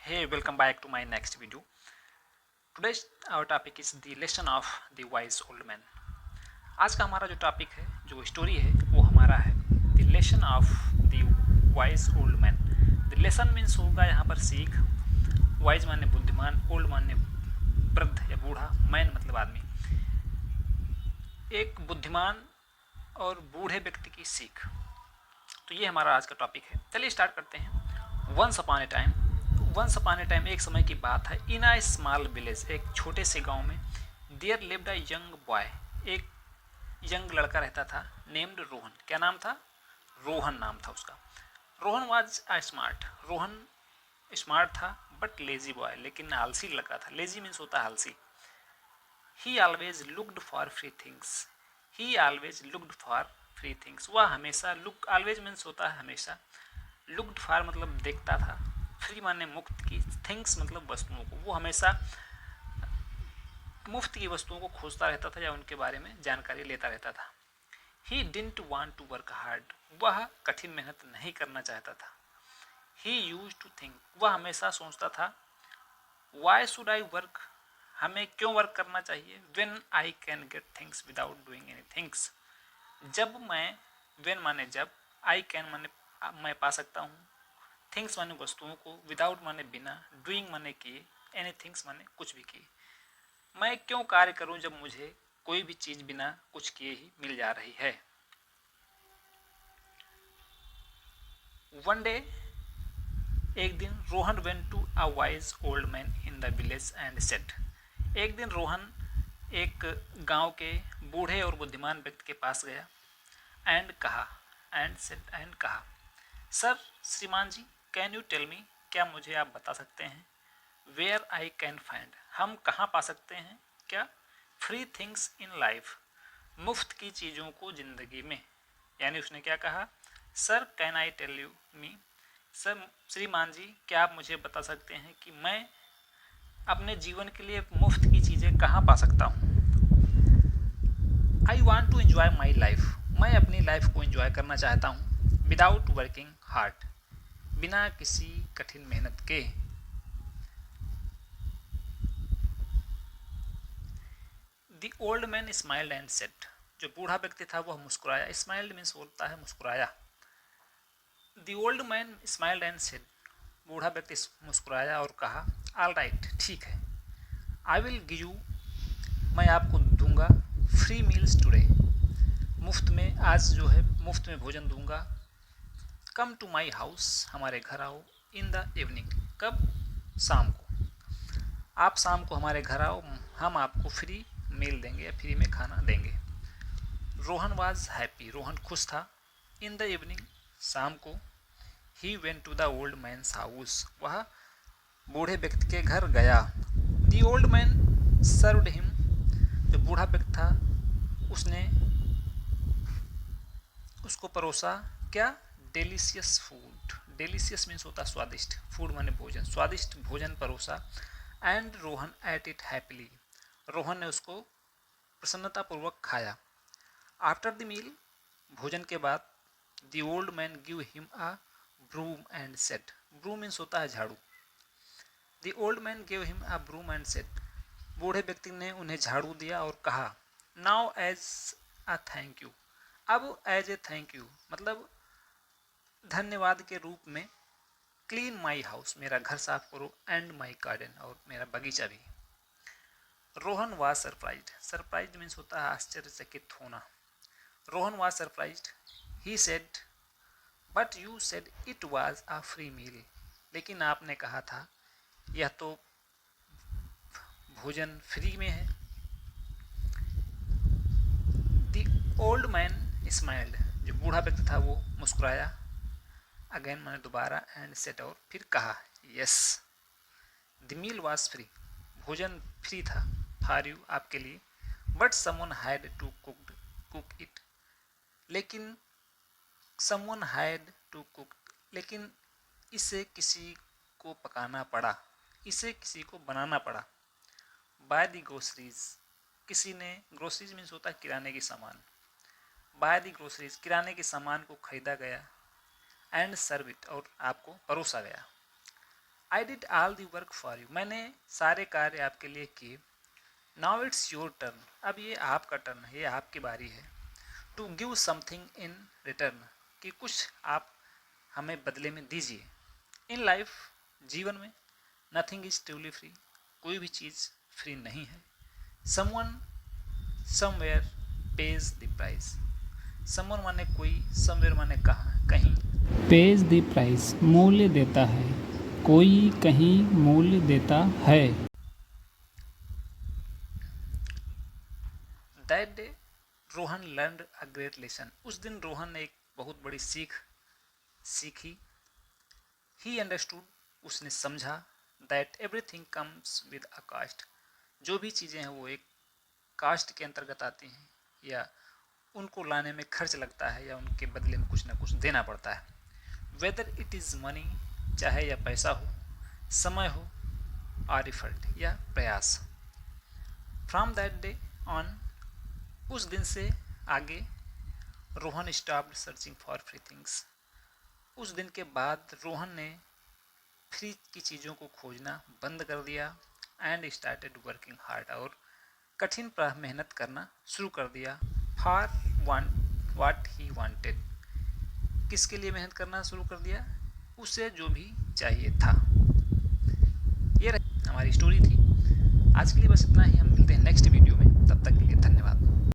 Hey, welcome back to my next video. Today's our topic is the lesson of the wise old man. आज का हमारा जो topic है, जो story है, वो हमारा है the lesson of the wise old man. The lesson means होगा यहाँ पर सीख. वाइज माने बुद्धिमान, ओल्ड माने वृद्ध या बूढ़ा, मैन मतलब आदमी. एक बुद्धिमान और बूढ़े व्यक्ति की सीख. तो ये हमारा आज का टॉपिक है. चलिए स्टार्ट करते हैं. वंस अपॉन ए टाइम एक समय की बात है. इन अ स्मॉल विलेज, एक छोटे से गांव में, there lived a young boy, एक यंग लड़का रहता था. नेम्ड रोहन. क्या नाम था? रोहन नाम था उसका. Rohan was a smart. Rohan smart था बट लेजी बॉय, लेकिन आलसी लड़का था. लेजी मीन्स होता है आलसी. He always looked for free things. He always looked for free things. वह हमेशा, लुक ऑलवेज मीन्स होता है हमेशा. लुक्ड फॉर मतलब देखता था. फ्री माने मुफ्त की. थिंग्स मतलब वस्तुओं को. वो हमेशा मुफ्त की वस्तुओं को खोजता रहता था या उनके बारे में जानकारी लेता रहता था. He didn't want to work hard. वह कठिन मेहनत नहीं करना चाहता था. He use to think. वह हमेशा सोचता था वाई शुड आई वर्क. हमें क्यों वर्क करना चाहिए. When I can get things without doing any things. जब मैं, वेन माने जब, आई कैन माने मैं पा सकता हूँ, थिंग्स माने वस्तुओं को, विदाउट माने बिना, डूइंग माने किए, एनी थिंग्स माने कुछ भी किए. मैं क्यों कार्य करूं जब मुझे कोई भी चीज बिना कुछ किए ही मिल जा रही है. वन डे, एक दिन, Rohan went to a wise old man in the village and said. एक दिन रोहन एक गांव के बूढ़े और बुद्धिमान व्यक्ति के पास गया. एंड कहा, एंड सेड एंड कहा, सर, श्रीमान जी, कैन यू टेल मी, क्या मुझे आप बता सकते हैं, वेयर आई कैन फाइंड, हम कहाँ पा सकते हैं, क्या, फ्री थिंग्स इन लाइफ, मुफ्त की चीज़ों को ज़िंदगी में. यानी उसने क्या कहा, sir can I tell you me, sir श्रीमान जी, क्या आप मुझे बता सकते हैं कि मैं अपने जीवन के लिए मुफ्त की चीज़ें कहाँ पा सकता हूँ. I want to enjoy my life. मैं अपनी लाइफ को इन्जॉय करना चाहता हूँ. Without working hard. बिना किसी कठिन मेहनत के. The old man smiled and said. जो बूढ़ा व्यक्ति था वह मुस्कुराया. स्माइल्ड मीन्स बोलता है मुस्कुराया. The old man smiled and said. बूढ़ा व्यक्ति मुस्कुराया और कहा, ऑल राइट, ठीक है. आई विल गिव यू, मैं आपको दूंगा, फ्री मील्स टुडे, मुफ्त में, आज जो है मुफ्त में भोजन दूंगा. कम टू माई हाउस, हमारे घर आओ. इन द इवनिंग, कब, शाम को. आप शाम को हमारे घर आओ, हम आपको फ्री मील देंगे या फ्री में खाना देंगे. Rohan was happy. रोहन खुश था. इन द इवनिंग, शाम को, he went to the old man's house. वह बूढ़े व्यक्ति के घर गया. The old man served him. जो बूढ़ा व्यक्ति था उसने उसको परोसा, क्या, डेलिशियस फूड. डेलिशियस मीन्स होता है स्वादिष्ट. फूड माने भोजन. स्वादिष्ट भोजन परोसा. And Rohan at it happily. Rohan ने उसको प्रसन्नतापूर्वक खाया. आफ्टर द मील, भोजन के बाद, the old man give him a broom and said. Broom means होता है झाड़ू. The old man give him a broom and said. बूढ़े व्यक्ति ने उन्हें झाड़ू दिया और कहा, now as a thank you. अब एज ए थैंक यू मतलब धन्यवाद के रूप में, क्लीन माई हाउस, मेरा घर साफ करो, एंड माई गार्डन, और मेरा बगीचा भी. Rohan was surprised. Surprised means होता है आश्चर्यचकित होना. Rohan was surprised. He said, but you said it was a free meal. लेकिन आपने कहा था यह तो भोजन फ्री में है. The old man smiled. जो बूढ़ा व्यक्ति था वो मुस्कुराया. अगेन मैंने दोबारा, एंड सेट, और फिर कहा, yes. The meal was free. भोजन फ्री था, फॉर यू, आपके लिए. But someone had to cook it. लेकिन समवन हैड टू कुक, लेकिन इसे किसी को पकाना पड़ा, इसे किसी को बनाना पड़ा. By the groceries. किसी ने, ग्रोसरीज मीन्स होता है किराने की सामान. बाय द ग्रोसरीज, किराने के सामान को खरीदा गया. एंड सर्व इट, और आपको परोसा गया. I did all the work for you, मैंने सारे कार्य आपके लिए किए। नाउ इट्स योर टर्न, अब ये आपका टर्न है, ये आपकी बारी है। To give something in return, कि कुछ आप हमें बदले में दीजिए। इन लाइफ, जीवन में, नथिंग इज ट्रूली फ्री, कोई भी चीज़ फ्री नहीं है। Someone somewhere page the price, someone माने कोई, समवेयर माने कहाँ, कहीं। पेज द प्राइस मूल्य देता है, कोई कहीं मूल्य देता है। That day Rohan learned a great lesson, उस दिन रोहन ने एक बहुत बड़ी सीख सीखी। ही अंडरस्टूड, उसने समझा। That everything comes with a cost, जो भी चीज़ें हैं वो एक कास्ट के अंतर्गत आती हैं, या उनको लाने में खर्च लगता है, या उनके बदले में कुछ ना कुछ देना पड़ता है। वेदर इट इज़ मनी, चाहे या पैसा हो, समय हो, और इफर्ट या प्रयास। फ्रॉम दैट डे ऑन, उस दिन से आगे, Rohan stopped searching for free things, उस दिन के बाद रोहन ने फ्री की चीज़ों को खोजना बंद कर दिया। एंड स्टार्टेड वर्किंग हार्ड, और कठिन मेहनत करना शुरू कर दिया। फॉर वाट ही वांटेड, किसके लिए मेहनत करना शुरू कर दिया? उसे जो भी चाहिए था। ये हमारी स्टोरी थी। आज के लिए बस इतना ही, हम मिलते हैं नेक्स्ट वीडियो में, तब तक के लिए धन्यवाद।